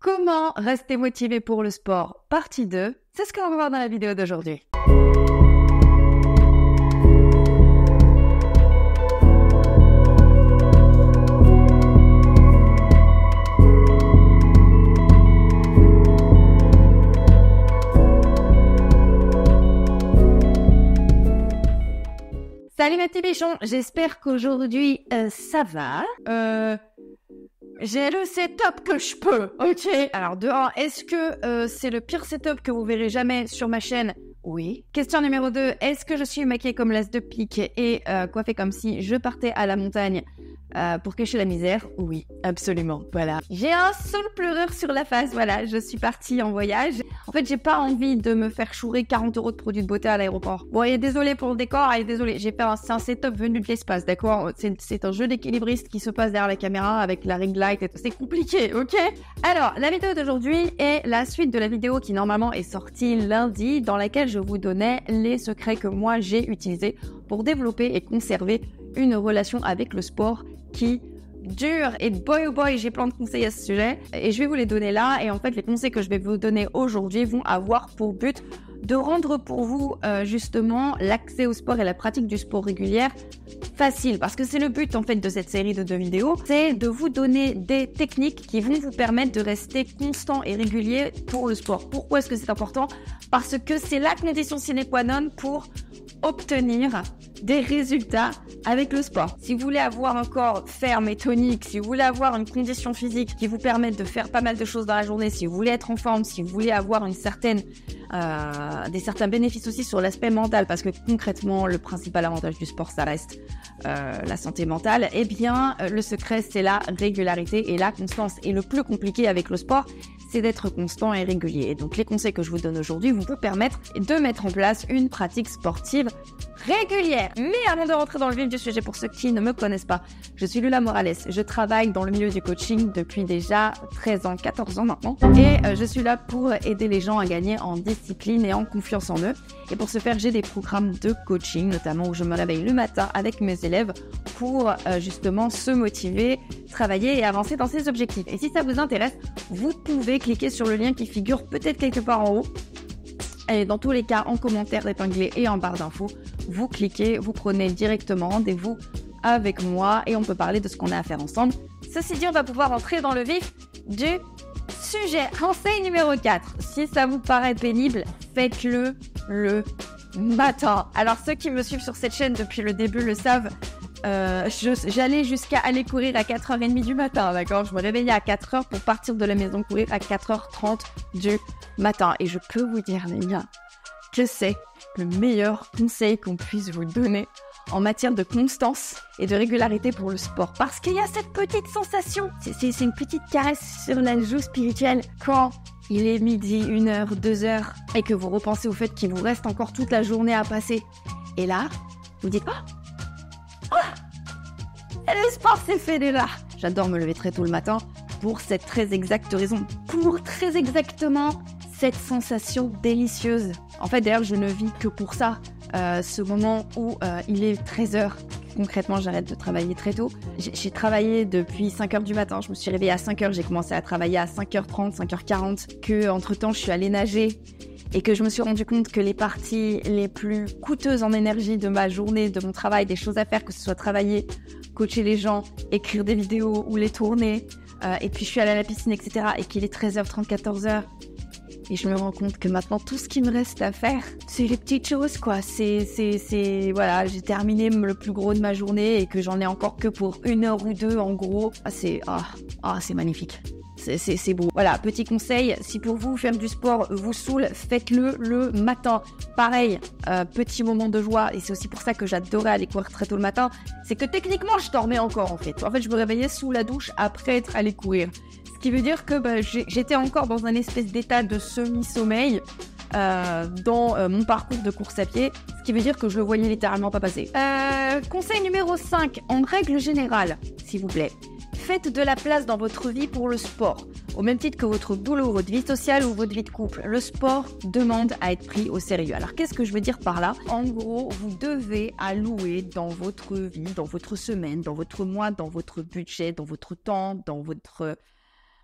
Comment rester motivé pour le sport, partie 2, c'est ce qu'on va voir dans la vidéo d'aujourd'hui. Salut mes petits bichons, j'espère qu'aujourd'hui ça va. J'ai le setup que je peux, ok. Alors de 1, est-ce que c'est le pire setup que vous verrez jamais sur ma chaîne? Oui. Question numéro 2, est-ce que je suis maquillée comme l'as de pique et coiffée comme si je partais à la montagne pour cacher la misère? Oui, absolument, voilà. J'ai un seul pleureur sur la face, voilà, je suis partie en voyage. En fait, j'ai pas envie de me faire chourer 40 € de produits de beauté à l'aéroport. Bon, et désolé pour le décor, et désolé, c'est un setup venu de l'espace, d'accord? C'est un jeu d'équilibriste qui se passe derrière la caméra avec la ring light et tout. C'est compliqué, ok? Alors, la vidéo d'aujourd'hui est la suite de la vidéo qui normalement est sortie lundi, dans laquelle je vous donnais les secrets que moi j'ai utilisés pour développer et conserver une relation avec le sport qui dure. Et boy oh boy, j'ai plein de conseils à ce sujet et je vais vous les donner là. Et en fait, les conseils que je vais vous donner aujourd'hui vont avoir pour but de rendre pour vous justement l'accès au sport et la pratique du sport régulière facile, parce que c'est le but en fait de cette série de 2 vidéos, c'est de vous donner des techniques qui vont vous permettre de rester constant et régulier pour le sport. Pourquoi est-ce que c'est important? Parce que c'est la condition sine qua non pour obtenir des résultats avec le sport. Si vous voulez avoir un corps ferme et tonique, si vous voulez avoir une condition physique qui vous permette de faire pas mal de choses dans la journée, si vous voulez être en forme, si vous voulez avoir des certains bénéfices aussi sur l'aspect mental, parce que concrètement, le principal avantage du sport, ça reste la santé mentale, eh bien, le secret, c'est la régularité et la constance. Et le plus compliqué avec le sport, c'est d'être constant et régulier. Et donc, les conseils que je vous donne aujourd'hui vont vous permettre de mettre en place une pratique sportive régulière. Mais avant de rentrer dans le vif du sujet, pour ceux qui ne me connaissent pas, je suis Lula Morales. Je travaille dans le milieu du coaching depuis déjà 13 ans, 14 ans maintenant. Et je suis là pour aider les gens à gagner en discipline et en confiance en eux. Et pour ce faire, j'ai des programmes de coaching, notamment où je me réveille le matin avec mes élèves pour justement se motiver, travailler et avancer dans ses objectifs. Et si ça vous intéresse, vous pouvez cliquer sur le lien qui figure peut-être quelque part en haut. Et dans tous les cas, en commentaire épinglé et en barre d'infos, vous cliquez, vous prenez directement rendez-vous avec moi et on peut parler de ce qu'on a à faire ensemble. Ceci dit, on va pouvoir entrer dans le vif du sujet. Conseil numéro 4. Si ça vous paraît pénible, faites-le le matin. Alors, ceux qui me suivent sur cette chaîne depuis le début le savent, j'allais jusqu'à aller courir à 4h30 du matin, d'accord? Je me réveillais à 4h pour partir de la maison courir à 4h30 du matin. Et je peux vous dire, les gars, que c'est le meilleur conseil qu'on puisse vous donner en matière de constance et de régularité pour le sport. Parce qu'il y a cette petite sensation, c'est une petite caresse sur la joue spirituelle quand il est midi, 1h, 2h et que vous repensez au fait qu'il vous reste encore toute la journée à passer. Et là, vous dites et le sport c'est fait déjà. J'adore me lever très tôt le matin pour cette très exacte raison. Pour très exactement cette sensation délicieuse. En fait, d'ailleurs, je ne vis que pour ça. Ce moment où il est 13h. Concrètement, j'arrête de travailler très tôt. J'ai travaillé depuis 5h du matin. Je me suis réveillée à 5h. J'ai commencé à travailler à 5h30, 5h40. Que, entre-temps, je suis allée nager. Et que je me suis rendu compte que les parties les plus coûteuses en énergie de ma journée, de mon travail, des choses à faire, que ce soit travailler, coacher les gens, écrire des vidéos ou les tourner, et puis je suis allée à la piscine, etc. Et qu'il est 13h30, 14h. Et je me rends compte que maintenant, tout ce qui me reste à faire, c'est les petites choses, quoi. Voilà, j'ai terminé le plus gros de ma journée et que j'en ai encore que pour 1 heure ou 2, en gros. C'est magnifique. C'est beau. Voilà, petit conseil, si pour vous, faire du sport vous saoule, faites-le le matin. Pareil, petit moment de joie, et c'est aussi pour ça que j'adorais aller courir très tôt le matin, c'est que techniquement, je dormais encore, en fait. En fait, je me réveillais sous la douche après être allé courir. Ce qui veut dire que j'étais encore dans un espèce d'état de semi-sommeil dans mon parcours de course à pied, ce qui veut dire que je le voyais littéralement pas passer. Conseil numéro 5, en règle générale, s'il vous plaît. Faites de la place dans votre vie pour le sport. Au même titre que votre boulot, votre vie sociale ou votre vie de couple, le sport demande à être pris au sérieux. Alors, qu'est-ce que je veux dire par là ? En gros, vous devez allouer dans votre vie, dans votre semaine, dans votre mois, dans votre budget, dans votre temps, dans votre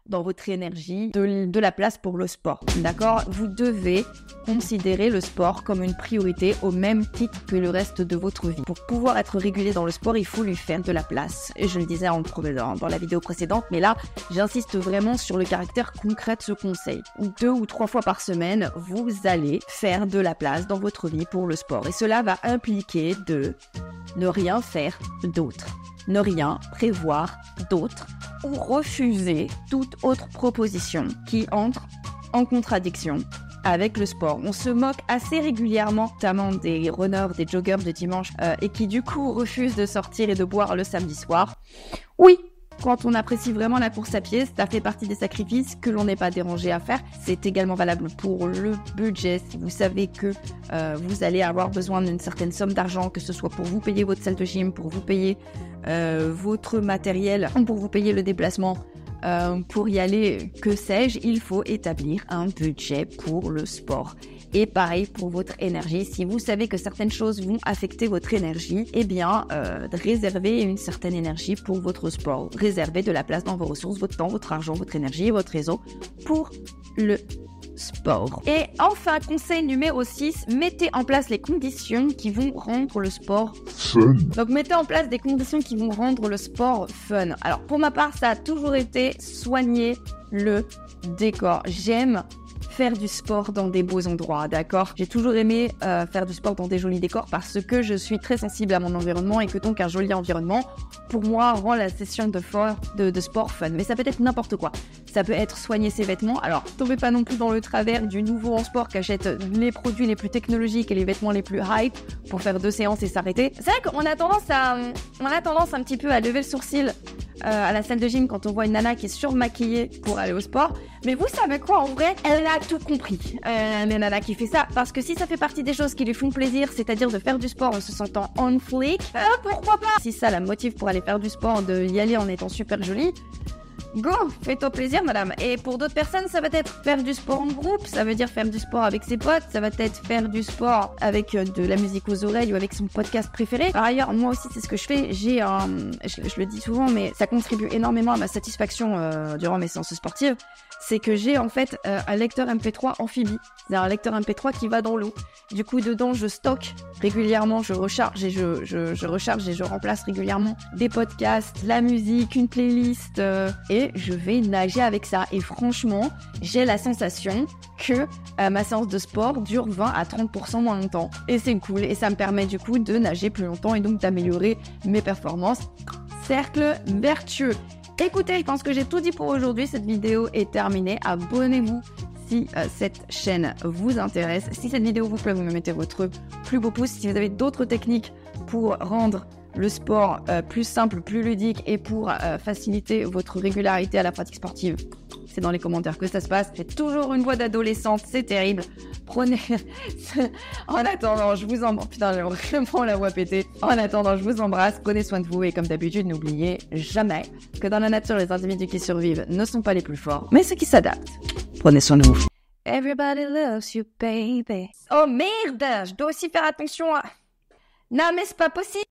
dans votre énergie de la place pour le sport. D'accord? Vous devez considérer le sport comme une priorité au même titre que le reste de votre vie. Pour pouvoir être régulier dans le sport, il faut lui faire de la place. Et je le disais dans la vidéo précédente, mais là, j'insiste vraiment sur le caractère concret de ce conseil. 2 ou 3 fois par semaine, vous allez faire de la place dans votre vie pour le sport. Et cela va impliquer de ne rien faire d'autre, ne rien prévoir d'autre ou refuser toute autre proposition qui entre en contradiction avec le sport. On se moque assez régulièrement, notamment des runners, des joggers de dimanche et qui du coup refusent de sortir et de boire le samedi soir. Oui, quand on apprécie vraiment la course à pied, ça fait partie des sacrifices que l'on n'est pas dérangé à faire. C'est également valable pour le budget. Si vous savez que vous allez avoir besoin d'une certaine somme d'argent, que ce soit pour vous payer votre salle de gym, pour vous payer votre matériel, pour vous payer le déplacement, pour y aller, que sais-je, il faut établir un budget pour le sport. Et pareil pour votre énergie. Si vous savez que certaines choses vont affecter votre énergie, eh bien, réservez une certaine énergie pour votre sport. Réservez de la place dans vos ressources, votre temps, votre argent, votre énergie et votre réseau pour le sport. Et enfin, conseil numéro 6, mettez en place les conditions qui vont rendre le sport fun. Donc, mettez en place des conditions qui vont rendre le sport fun. Alors, pour ma part, ça a toujours été soigner le décor. J'aime faire du sport dans des beaux endroits, d'accord? J'ai toujours aimé faire du sport dans des jolis décors parce que je suis très sensible à mon environnement et que donc un joli environnement, pour moi, rend la session de sport fun. Mais ça peut être n'importe quoi. Ça peut être soigner ses vêtements. Alors, tombez pas non plus dans le travers du nouveau en sport qui achète les produits les plus technologiques et les vêtements les plus hype pour faire 2 séances et s'arrêter. C'est vrai qu'on a tendance un petit peu à lever le sourcil à la salle de gym quand on voit une nana qui est surmaquillée pour aller au sport. Mais vous savez quoi, en vrai, elle a tout compris, la nana qui fait ça. Parce que si ça fait partie des choses qui lui font plaisir, c'est-à-dire de faire du sport en se sentant on fleek, pourquoi pas? Si ça la motive pour aller faire du sport, de y aller en étant super jolie, go, fais-toi plaisir, madame. Et pour d'autres personnes, ça va être faire du sport en groupe, ça veut dire faire du sport avec ses potes, ça va être faire du sport avec de la musique aux oreilles ou avec son podcast préféré. Par ailleurs, moi aussi, c'est ce que je fais. J'ai je le dis souvent, mais ça contribue énormément à ma satisfaction durant mes séances sportives. C'est que j'ai en fait un lecteur MP3 amphibie. C'est un lecteur MP3 qui va dans l'eau. Du coup, dedans, je stocke régulièrement, je recharge et je recharge et je remplace régulièrement des podcasts, la musique, une playlist et je vais nager avec ça. Et franchement, j'ai la sensation que ma séance de sport dure 20 à 30% moins longtemps. Et c'est cool. Et ça me permet du coup de nager plus longtemps et donc d'améliorer mes performances. Cercle vertueux. Écoutez, je pense que j'ai tout dit pour aujourd'hui. Cette vidéo est terminée. Abonnez-vous si cette chaîne vous intéresse. Si cette vidéo vous plaît, vous me mettez votre plus beau pouce. Si vous avez d'autres techniques pour rendre le sport plus simple, plus ludique et pour faciliter votre régularité à la pratique sportive, c'est dans les commentaires que ça se passe. J'ai toujours une voix d'adolescente, c'est terrible. Prenez... En attendant, je vous embrasse. Putain, j'ai vraiment la voix pétée. En attendant, je vous embrasse. Prenez soin de vous et comme d'habitude, n'oubliez jamais que dans la nature, les individus qui survivent ne sont pas les plus forts, mais ceux qui s'adaptent. Prenez soin de vous. Everybody loves you, baby. Oh merde, je dois aussi faire attention à... Non mais c'est pas possible.